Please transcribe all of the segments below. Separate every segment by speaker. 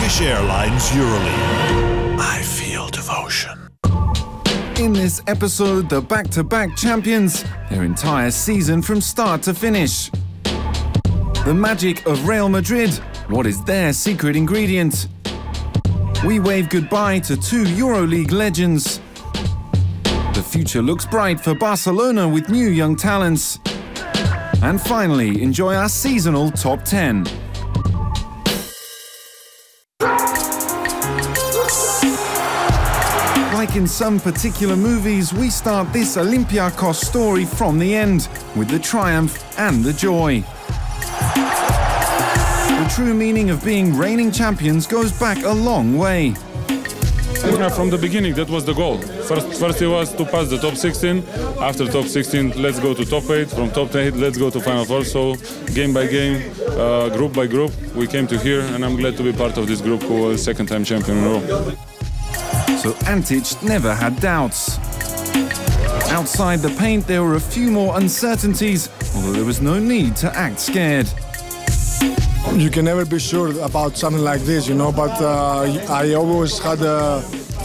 Speaker 1: Turkish Airlines Euroleague. I feel devotion.
Speaker 2: In this episode, the back-to-back champions, their entire season from start to finish. The magic of Real Madrid, what is their secret ingredient? We wave goodbye to two Euroleague legends. The future looks bright for Barcelona with new young talents. And finally, enjoy our seasonal top 10. Like in some particular movies, we start this Olympiakos story from the end, with the triumph and the joy. The true meaning of being reigning champions goes back a long way.
Speaker 3: From the beginning, that was the goal. First it was to pass the top 16. After top 16, let's go to top 8. From top 8, let's go to Final Four. So game by game, group by group, we came to here, and I'm glad to be part of this group who was second-time champion in a row.
Speaker 2: So Antic never had doubts. Outside the paint, there were a few more uncertainties, although there was no need to act scared.
Speaker 4: You can never be sure about something like this, you know, but I always had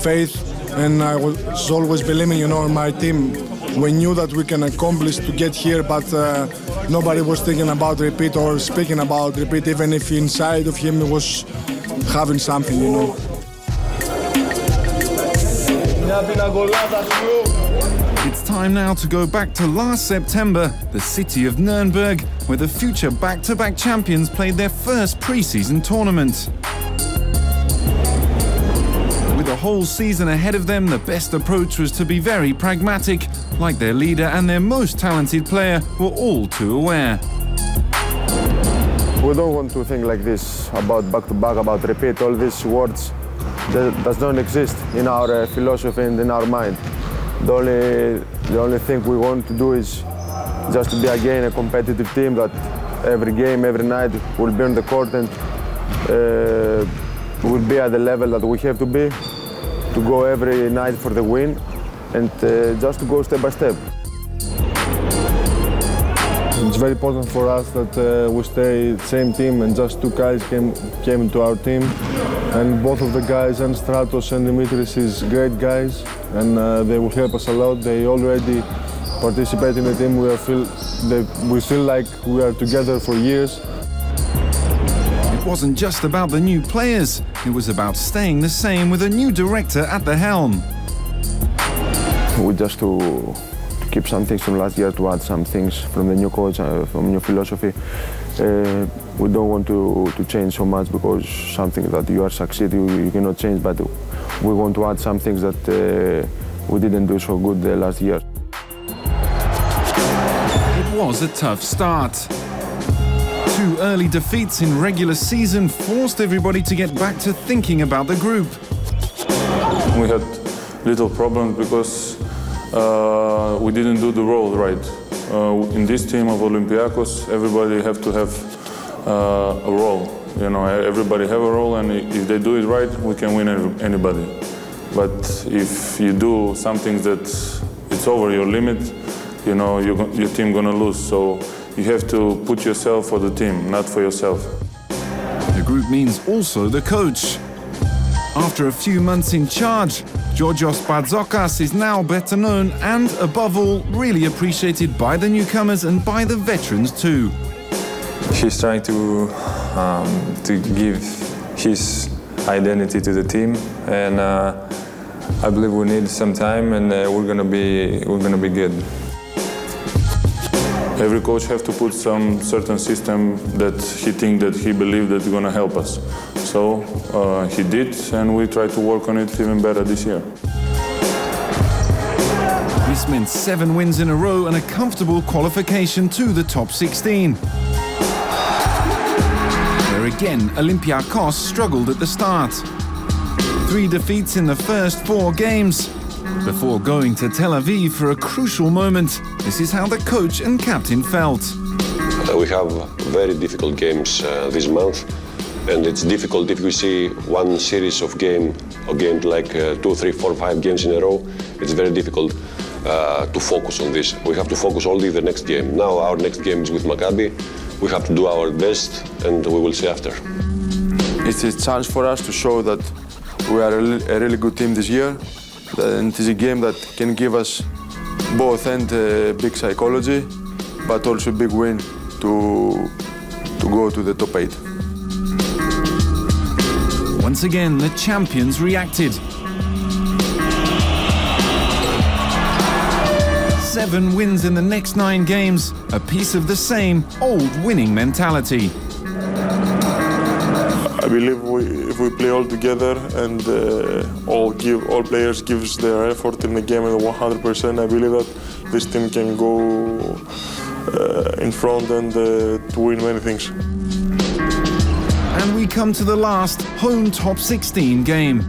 Speaker 4: faith, and I was always believing, you know, in my team. We knew that we can accomplish to get here, but nobody was thinking about repeat or speaking about repeat, even if inside of him he was having something, you know.
Speaker 2: It's time now to go back to last September, the city of Nuremberg, where the future back-to-back champions played their first pre-season tournament. With a whole season ahead of them, the best approach was to be very pragmatic, like their leader and their most talented player were all too aware.
Speaker 5: We don't want to think like this about back-to-back, about repeat, all these words that don't exist in our philosophy and in our mind. The only thing we want to do is just to be again a competitive team that every game, every night will be on the court and will be at the level that we have to be, to go every night for the win and just to go step by step. It's very important for us that we stay the same team, and just two guys came into our team, and both of the guys, and Stratos and Dimitris, is great guys, and they will help us a lot. They already participate in the team. We feel like we are together for years.
Speaker 2: It wasn't just about the new players, it was about staying the same with a new director at the helm.
Speaker 5: We just to keep some things from last year, to add some things from the new coach, from new philosophy. We don't want to change so much, because something that you are succeeding, you cannot change, but we want to add some things that we didn't do so good last year.
Speaker 2: It was a tough start. Two early defeats in regular season forced everybody to get back to thinking about the group.
Speaker 3: We had little problems because we didn't do the role right. In this team of Olympiakos, everybody have to have a role. You know, everybody have a role, and if they do it right, we can win anybody. But if you do something that it's over your limit, you know, your team gonna lose. So you have to put yourself for the team, not for yourself.
Speaker 2: The group means also the coach. After a few months in charge, Georgios Barzokas is now better known and, above all, really appreciated by the newcomers and by the veterans too.
Speaker 6: He's trying to give his identity to the team, and I believe we need some time, and we're gonna be good.
Speaker 3: Every coach have to put some certain system that he believes that's gonna help us. So he did, and we try to work on it even better this year.
Speaker 2: This meant 7 wins in a row and a comfortable qualification to the top 16. There again, Olympiakos struggled at the start. 3 defeats in the first 4 games. Before going to Tel Aviv for a crucial moment, this is how the coach and captain felt.
Speaker 7: We have very difficult games this month, and it's difficult if we see one series of games like 2, 3, 4, 5 games in a row. It's very difficult to focus on this. We have to focus only the next game. Now our next game is with Maccabi. We have to do our best, and we will see after.
Speaker 5: It's a chance for us to show that we are a really good team this year, and it is a game that can give us both and big psychology, but also a big win to go to the top 8.
Speaker 2: Once again, the champions reacted. 7 wins in the next 9 games, a piece of the same old winning mentality.
Speaker 3: I believe if we play all together and all players gives their effort in the game at 100%, I believe that this team can go in front and to win many things.
Speaker 2: And we come to the last home top 16 game.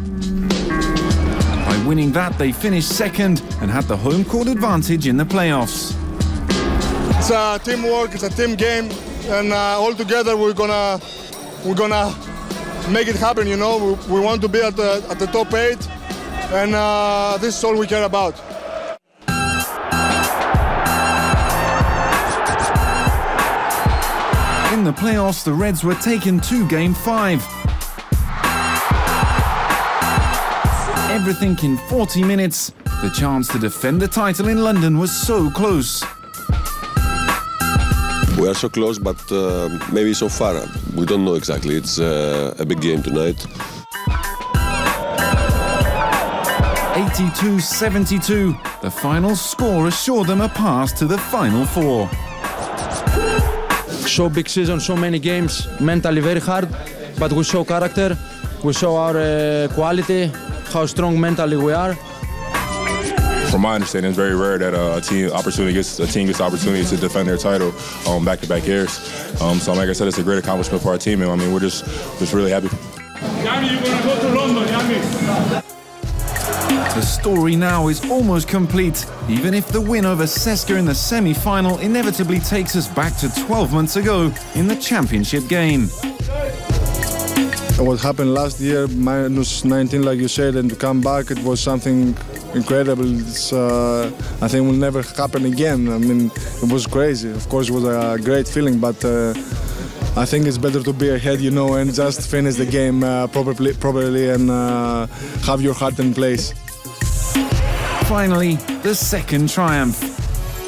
Speaker 2: By winning that, they finished second and had the home court advantage in the playoffs.
Speaker 4: It's a teamwork, it's a team game, and all together we're gonna make it happen. You know, we want to be at the top 8, and this is all we care about.
Speaker 2: In the playoffs, the Reds were taken to Game 5. Everything in 40 minutes. The chance to defend the title in London was so close.
Speaker 7: We are so close, but maybe so far. We don't know exactly. It's a big game tonight.
Speaker 2: 82-72. The final score assured them a pass to the Final Four.
Speaker 8: So big season, so many games, mentally very hard, but we show character, we show our quality, how strong mentally we are.
Speaker 9: From my understanding, it's very rare that a team gets the opportunity to defend their title back-to-back years. So like I said, it's a great accomplishment for our team, and I mean, we're just really happy.
Speaker 3: Yami, you're gonna go to London, Yami.
Speaker 2: The story now is almost complete, even if the win over CSKA in the semi-final inevitably takes us back to 12 months ago in the championship game.
Speaker 4: What happened last year, -19 like you said, and to come back, it was something incredible. I think will never happen again. I mean, it was crazy. Of course, it was a great feeling, but I think it's better to be ahead, you know, and just finish the game properly and have your heart in place.
Speaker 2: Finally, the second triumph.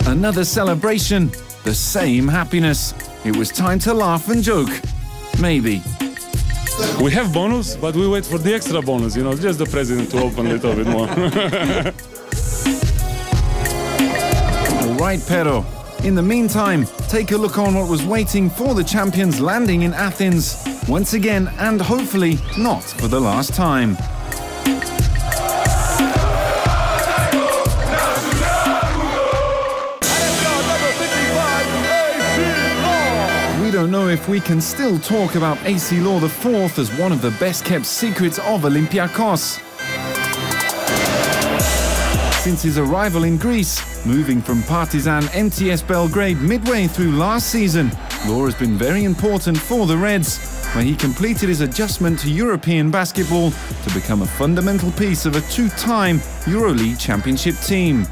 Speaker 2: Another celebration, the same happiness. It was time to laugh and joke. Maybe.
Speaker 3: We have bonus, but we wait for the extra bonus, you know, just the president to open a little bit more.
Speaker 2: All right, Pero. In the meantime, take a look on what was waiting for the champions landing in Athens. Once again, and hopefully not for the last time. We don't know if we can still talk about AC Law IV as one of the best-kept secrets of Olympiakos. Since his arrival in Greece, moving from Partizan MTS Belgrade midway through last season, Law has been very important for the Reds, where he completed his adjustment to European basketball to become a fundamental piece of a 2-time Euroleague Championship team.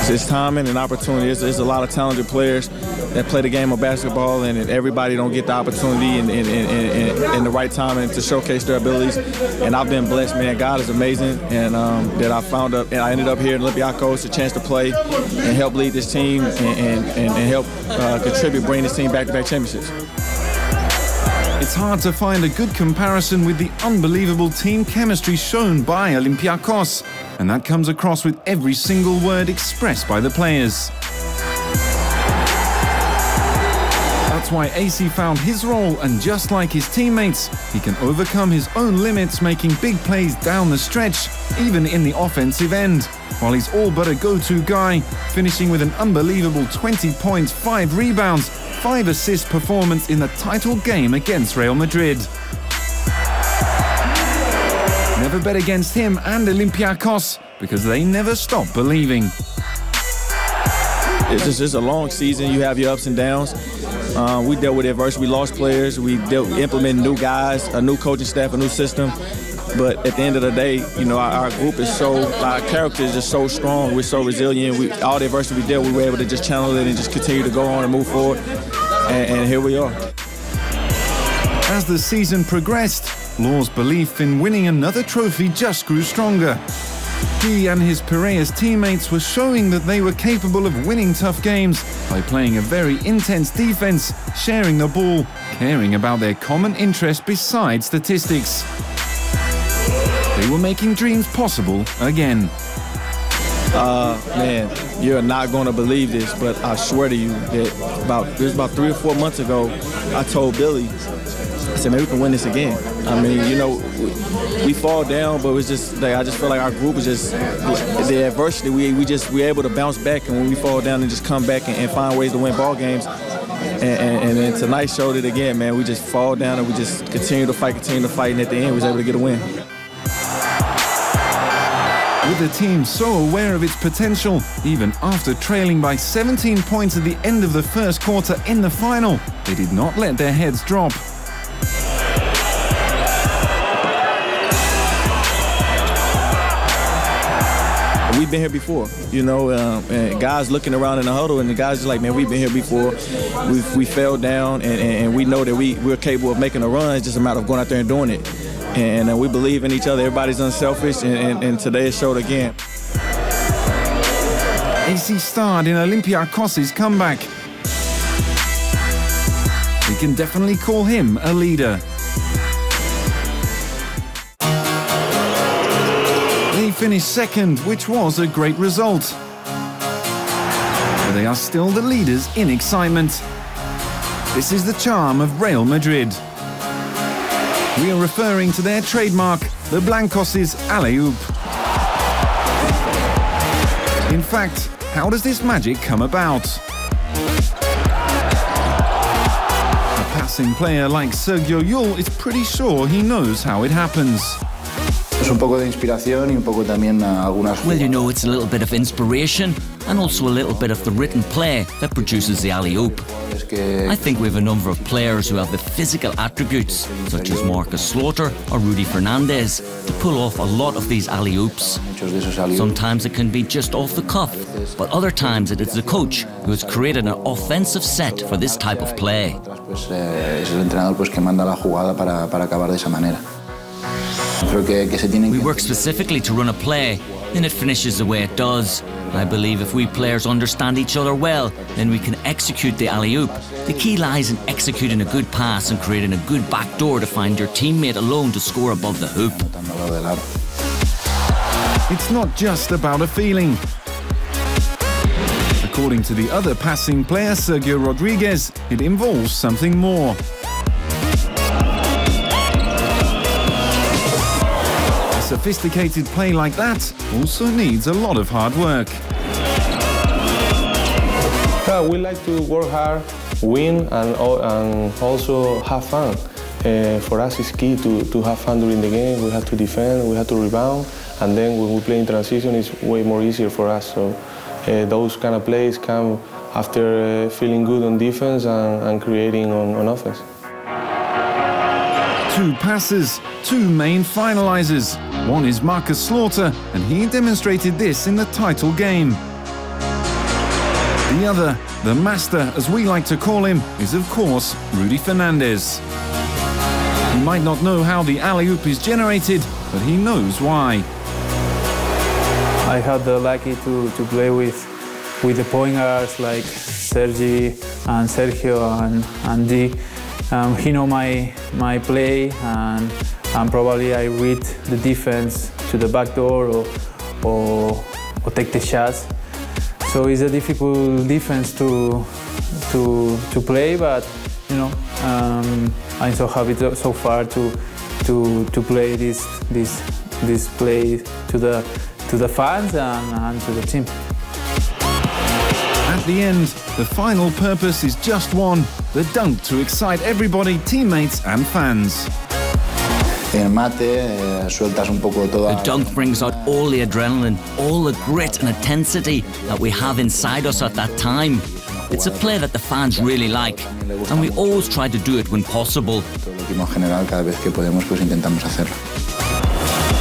Speaker 8: It's timing and opportunity. There's a lot of talented players that play the game of basketball, and everybody don't get the opportunity in the right time and to showcase their abilities. And I've been blessed, man. God is amazing, and that I ended up here in Olympiakos, a chance to play and help lead this team and help contribute, bring this team back-to-back championships.
Speaker 2: It's hard to find a good comparison with the unbelievable team chemistry shown by Olympiakos, and that comes across with every single word expressed by the players. That's why AC found his role, and just like his teammates, he can overcome his own limits, making big plays down the stretch, even in the offensive end, while he's all but a go-to guy, finishing with an unbelievable 20 points, 5 rebounds, 5 assist performance in the title game against Real Madrid. Never bet against him and Olympiakos, because they never stop believing.
Speaker 8: It's just a long season. You have your ups and downs. We dealt with adversity. We lost players. We implemented new guys, a new coaching staff, a new system. But at the end of the day, you know, our group is our character is just so strong. We're so resilient. All the adversity we dealt with, we were able to just channel it and just continue to go on and move forward. And here we are.
Speaker 2: As the season progressed, Law's belief in winning another trophy just grew stronger. He and his Piraeus teammates were showing that they were capable of winning tough games by playing a very intense defense, sharing the ball, caring about their common interest besides statistics. They were making dreams possible again.
Speaker 8: Man, you're not going to believe this, but I swear to you that it was about 3 or 4 months ago, I told Billy, I said, man, we can win this again. I mean, you know, we fall down, but it's just like, I just feel like our group is just, the adversity, we're able to bounce back, and when we fall down and just come back and find ways to win ball games. And then tonight showed it again, man. We just fall down and we just continue to fight, and at the end we was able to get a win.
Speaker 2: With the team so aware of its potential, even after trailing by 17 points at the end of the first quarter in the final, they did not let their heads drop.
Speaker 8: We've been here before, you know, and guys looking around in the huddle, and the guys are like, man, we've been here before. We fell down, and we know that we're capable of making a run. It's just a matter of going out there and doing it. And we believe in each other. Everybody's unselfish, and today it showed again.
Speaker 2: AC starred in Olympiakos' comeback. We can definitely call him a leader. They finished second, which was a great result. But they are still the leaders in excitement. This is the charm of Real Madrid. We are referring to their trademark, the Blancos' alley-oop. In fact, how does this magic come about? A passing player like Sergio Llull is pretty sure he knows how it happens.
Speaker 10: Well, you know, it's a little bit of inspiration and also a little bit of the written play that produces the alley-oop. I think we have a number of players who have the physical attributes, such as Marcus Slaughter or Rudy Fernandez, to pull off a lot of these alley-oops. Sometimes it can be just off the cuff, but other times it is the coach who has created an offensive set for this type of play. We work specifically to run a play, then it finishes the way it does. I believe if we players understand each other well, then we can execute the alley-oop. The key lies in executing a good pass and creating a good backdoor to find your teammate alone to score above the hoop.
Speaker 2: It's not just about a feeling. According to the other passing player, Sergio Rodriguez, it involves something more. A sophisticated play like that also needs a lot of hard work.
Speaker 11: Yeah, we like to work hard, win, and also have fun. For us, it's key to have fun during the game. We have to defend, we have to rebound, and then when we play in transition, it's way more easier for us. So those kind of plays come after feeling good on defense and creating on offense.
Speaker 2: 2 passes, 2 main finalizers. One is Marcus Slaughter, and he demonstrated this in the title game. The other, the master, as we like to call him, is of course Rudy Fernandez. He might not know how the alley-oop is generated, but he knows why.
Speaker 12: I had the lucky to play with the point guards like Sergi and Sergio and G. He know my play, and probably I read the defense to the back door or take the shots. So it's a difficult defense to play, but you know, I'm so happy so far to play this play to the fans and to the team.
Speaker 2: At the end, the final purpose is just one: the dunk to excite everybody, teammates and fans.
Speaker 10: The dunk brings out all the adrenaline, all the grit and intensity that we have inside us at that time. It's a play that the fans really like, and we always try to do it when possible.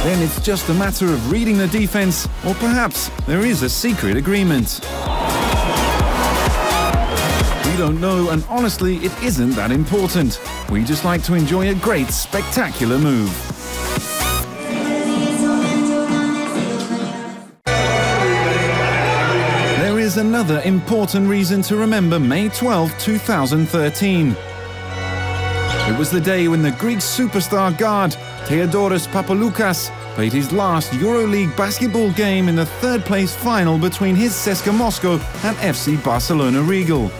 Speaker 2: Then it's just a matter of reading the defense, or perhaps there is a secret agreement. We We don't know, and honestly, it isn't that important. We just like to enjoy a great, spectacular move. There is another important reason to remember May 12, 2013. It was the day when the Greek superstar guard, Theodorus Papaloukas, played his last Euroleague basketball game in the third-place final between his CSKA Moscow and FC Barcelona Regal.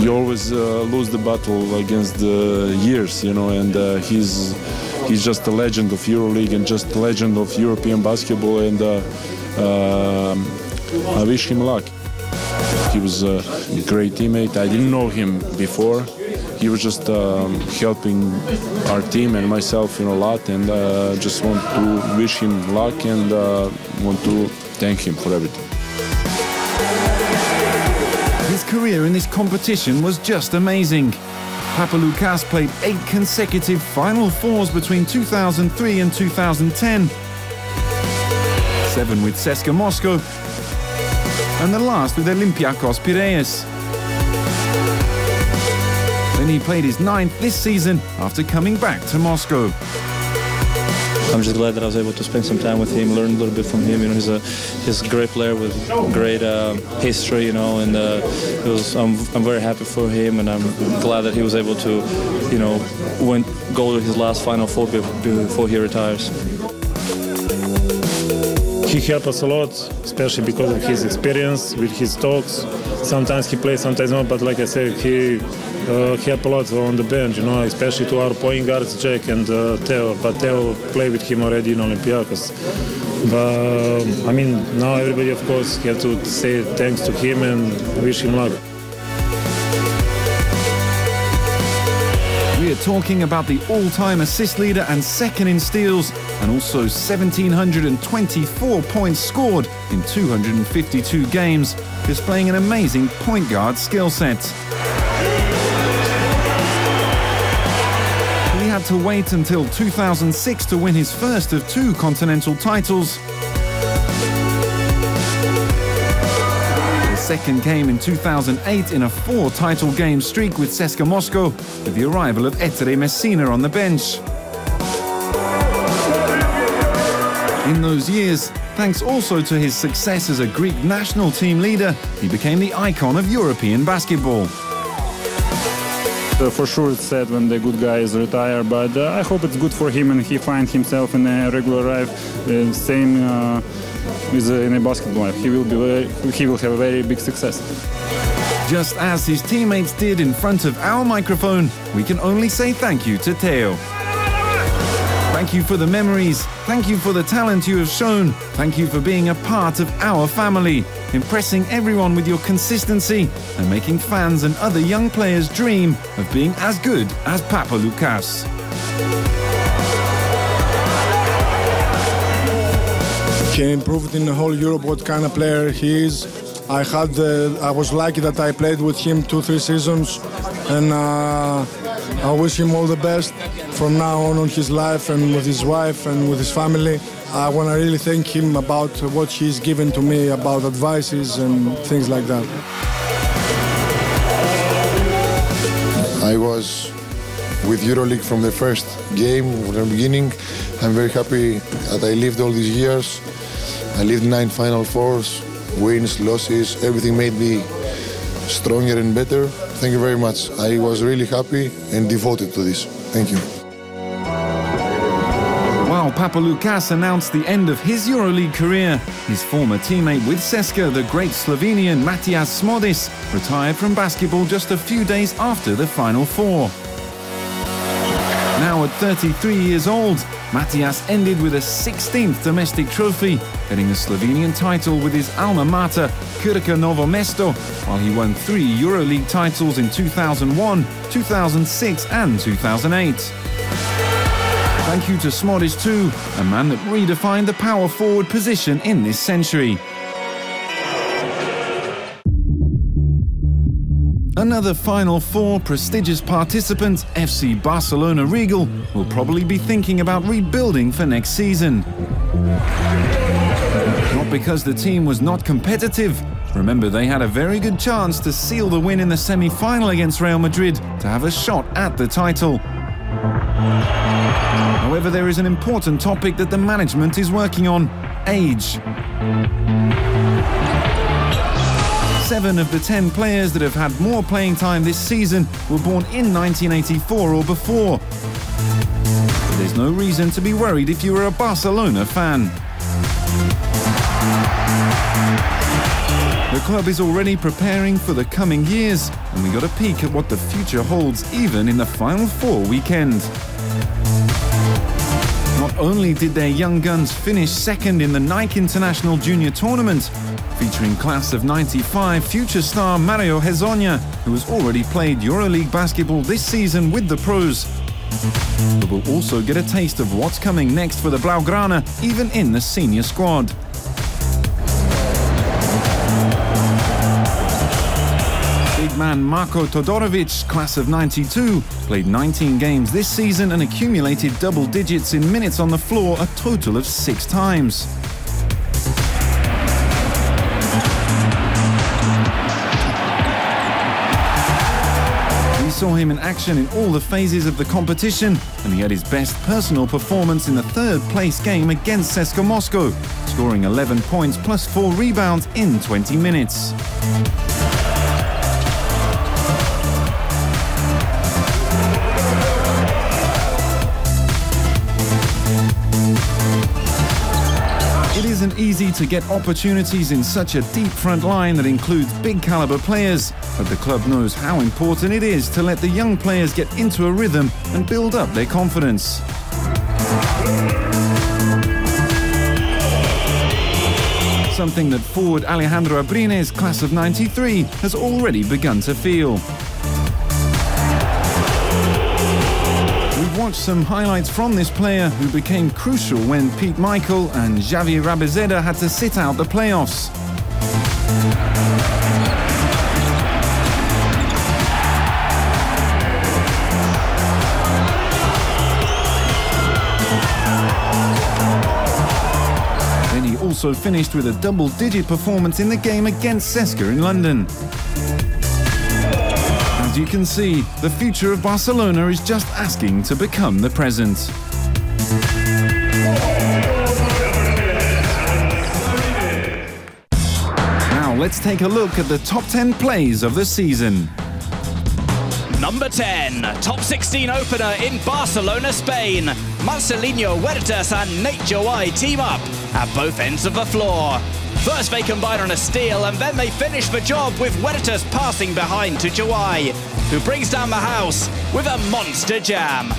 Speaker 3: You always lose the battle against the years, you know, and he's just a legend of Euroleague and just a legend of European basketball, and I wish him luck. He was a great teammate. I didn't know him before. He was just helping our team and myself, you know, a lot, and just want to wish him luck and want to thank him for everything.
Speaker 2: His career in this competition was just amazing. Papaloukas played 8 consecutive Final Fours between 2003 and 2010, 7 with CSKA Moscow, and the last with Olympiakos Piraeus. Then he played his 9th this season after coming back to Moscow.
Speaker 13: I'm just glad that I was able to spend some time with him, learn a little bit from him. You know, he's a great player with great history. You know, and I'm very happy for him, and I'm glad that he was able to, you know, go to his last Final Four before he retires.
Speaker 14: He helped us a lot, especially because of his experience with his talks. Sometimes he plays, sometimes not, but like I said, he helped a lot on the bench, you know, especially to our point guards, Jack and Theo. But Theo played with him already in Olympiakos. But I mean, now everybody, of course, have to say thanks to him and wish him luck.
Speaker 2: We are talking about the all-time assist leader and second in steals, and also 1,724 points scored in 252 games, displaying an amazing point guard skill set. He had to wait until 2006 to win his first of 2 continental titles. The second came in 2008 in a 4-title game streak with CSKA Moscow, with the arrival of Ettore Messina on the bench. In those years, thanks also to his success as a Greek national team leader, he became the icon of European basketball.
Speaker 15: For sure it's sad when the good guys retire, but I hope it's good for him and he finds himself in a regular life, same in a basketball life. He will have a very big success.
Speaker 2: Just as his teammates did in front of our microphone, we can only say thank you to Theo. Thank you for the memories, thank you for the talent you have shown, thank you for being a part of our family, impressing everyone with your consistency and making fans and other young players dream of being as good as Papaloukas.
Speaker 4: He improved in the whole Europe what kind of player he is. I was lucky that I played with him 2-3 seasons, and I wish him all the best from now on his life and with his wife and with his family. I want to really thank him about what he's given to me about advices and things like that.
Speaker 16: I was with Euroleague from the first game, from the beginning. I'm very happy that I lived all these years. I lived 9 Final Fours, wins, losses, everything made me stronger and better. Thank you very much. I was really happy and devoted to this. Thank you.
Speaker 2: While Papaloukas announced the end of his Euroleague career, his former teammate with CSKA, the great Slovenian Matijas Smodis, retired from basketball just a few days after the Final Four. Now at 33 years old, Matijas ended with a 16th domestic trophy, getting the Slovenian title with his alma mater, Krka Novo Mesto, while he won 3 Euroleague titles in 2001, 2006 and 2008. Thank you to Smodis too, a man that redefined the power forward position in this century. Another Final Four prestigious participant, FC Barcelona Regal, will probably be thinking about rebuilding for next season. Not because the team was not competitive, Remember, they had a very good chance to seal the win in the semi-final against Real Madrid to have a shot at the title. However, there is an important topic that the management is working on: age. 7 of the 10 players that have had more playing time this season were born in 1984 or before. But there's no reason to be worried if you are a Barcelona fan. The club is already preparing for the coming years, and we got a peek at what the future holds even in the Final Four weekend. Not only did their young guns finish second in the Nike International Junior Tournament, featuring class of '95 future star Mario Hezonja, who has already played Euroleague basketball this season with the pros. But we'll also get a taste of what's coming next for the Blaugrana, even in the senior squad. Big man Marko Todorovic, class of '92, played 19 games this season and accumulated double digits in minutes on the floor a total of 6 times. We saw him in action in all the phases of the competition, and he had his best personal performance in the third-place game against CSKA Moscow, scoring 11 points plus 4 rebounds in 20 minutes. It isn't easy to get opportunities in such a deep front line that includes big caliber players, but the club knows how important it is to let the young players get into a rhythm and build up their confidence. Something that forward Alejandro Abrines, class of '93, has already begun to feel. We've watched some highlights from this player, who became crucial when Pete Michael and Javier Rabezeda had to sit out the playoffs. Then he also finished with a double-digit performance in the game against CSKA in London. As you can see, the future of Barcelona is just asking to become the present. Now let's take a look at the top 10 plays of the season.
Speaker 17: Number 10, top 16 opener in Barcelona, Spain. Marcelinho Huertas and Nate Joai team up at both ends of the floor. First they combine on a steal, and then they finish the job with Huertas passing behind to Joai, who brings down the house with a monster jam.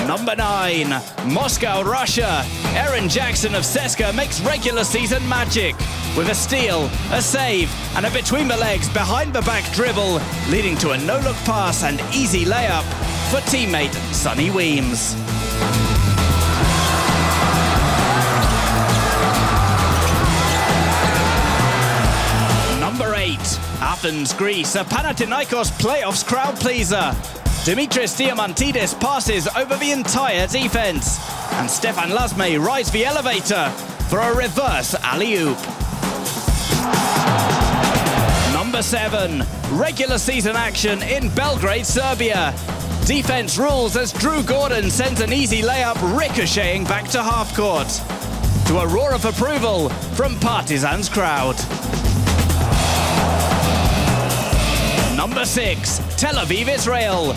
Speaker 17: Number 9, Moscow, Russia. Aaron Jackson of CSKA makes regular season magic with a steal, a save, and a between-the-legs, behind-the-back dribble, leading to a no-look pass and easy layup for teammate Sonny Weems. Number 8, Athens, Greece, a Panathinaikos playoffs crowd pleaser. Dimitris Diamantidis passes over the entire defense, and Stefan Lasme rides the elevator for a reverse alley-oop. Number 7, regular season action in Belgrade, Serbia. Defense rules as Drew Gordon sends an easy layup ricocheting back to half court, to a roar of approval from Partizan's crowd. Number 6, Tel Aviv, Israel.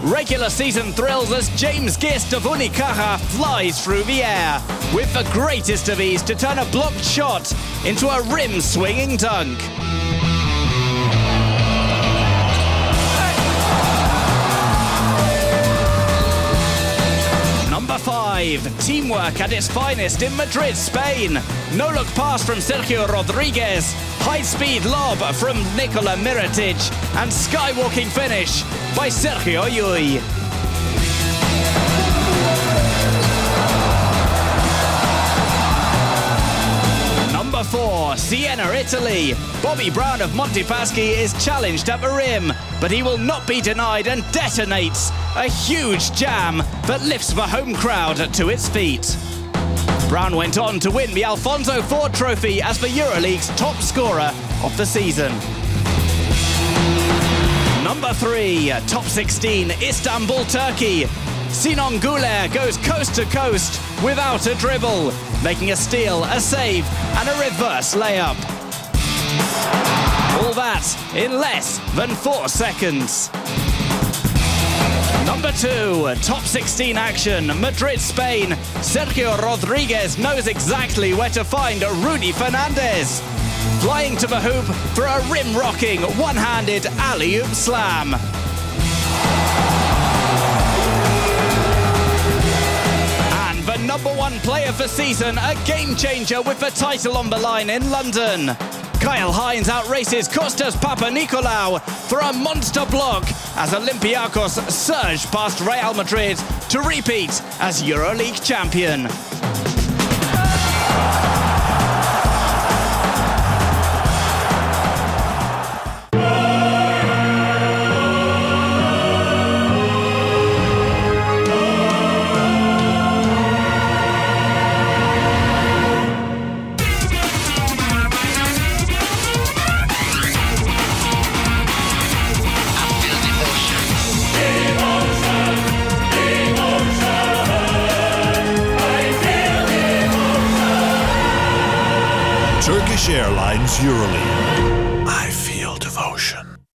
Speaker 17: Regular season thrills as James Gist of Unicaja flies through the air with the greatest of ease to turn a blocked shot into a rim-swinging dunk. Number 5, teamwork at its finest in Madrid, Spain. No-look pass from Sergio Rodriguez, high-speed lob from Nikola Mirotic, and skywalking finish by Sergio Llull. Number 4, Siena, Italy. Bobby Brown of Montepaschi is challenged at the rim, but he will not be denied and detonates a huge jam that lifts the home crowd to its feet. Brown went on to win the Alfonso Ford Trophy as the Euroleague's top scorer of the season. Number 3, top 16, Istanbul, Turkey. Sinan Güler goes coast to coast without a dribble, making a steal, a save, and a reverse layup. All that in less than 4 seconds. Number 2, top 16 action, Madrid, Spain. Sergio Rodriguez knows exactly where to find Rudy Fernandez. Flying to the hoop for a rim-rocking, one-handed alley-oop slam. And the number 1 player for season, a game-changer with the title on the line in London. Kyle Hines outraces Kostas Papanikolaou for a monster block as Olympiakos surged past Real Madrid to repeat as Euroleague champion.
Speaker 1: Turkish Airlines Euroleague.